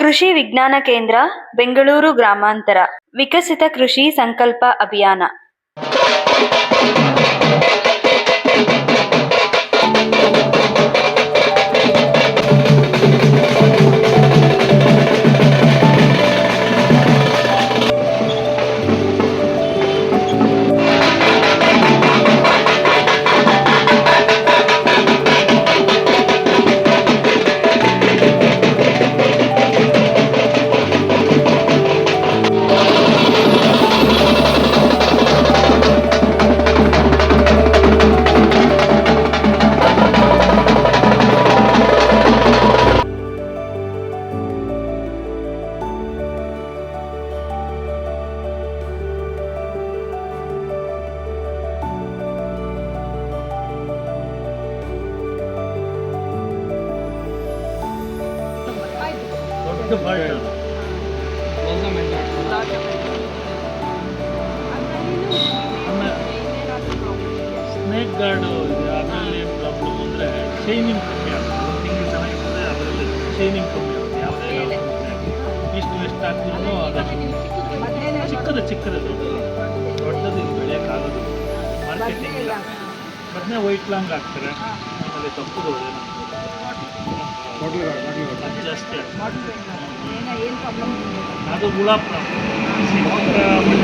ಕೃಷಿ ವಿಜ್ಞಾನ ಕೇಂದ್ರ, ಬೆಂಗಳೂರು ಗ್ರಾಮಾಂತರ. ವಿಕಸಿತ ಕೃಷಿ ಸಂಕಲ್ಪ ಅಭಿಯಾನ. ಸ್ನೇಕ್ ಗಾರ್ಡ್ ಅದರಲ್ಲಿ ಏನು ಪ್ರಾಬ್ಲಮ್ ಅಂದರೆ ಶೈನಿಂಗ್ ಕಮ್ಮಿ ಆಗುತ್ತೆ. ಒಂದು ತಿಂಗಳು ಚೆನ್ನಾಗಿರ್ತದೆ, ಅದರಲ್ಲಿ ಶೈನಿಂಗ್ ಕಮ್ಮಿ ಆಗುತ್ತೆ. ಯಾವುದೇ ಇಷ್ಟು ಎಷ್ಟು ಹಾಕಿದ್ರು ಅದು ಚಿಕ್ಕದು ದೊಡ್ಡದು ಇದು ಬೆಳೆಯೋಕ್ಕಾಗೋದು. ಮಾರ್ಕೆಟಿಂಗ್ ಇಲ್ಲ. ಬದನೆ ವೈಟ್ ಲಾಂಗ್ ಹಾಕ್ತಾರೆ, ಆಮೇಲೆ ಕಪ್ಪುದು ಅದು ಜಾಸ್ತಿ ಆಗ್ತದೆ. ಅದು ಹುಳ ಪ್ರಾಬ್ಲಮ್.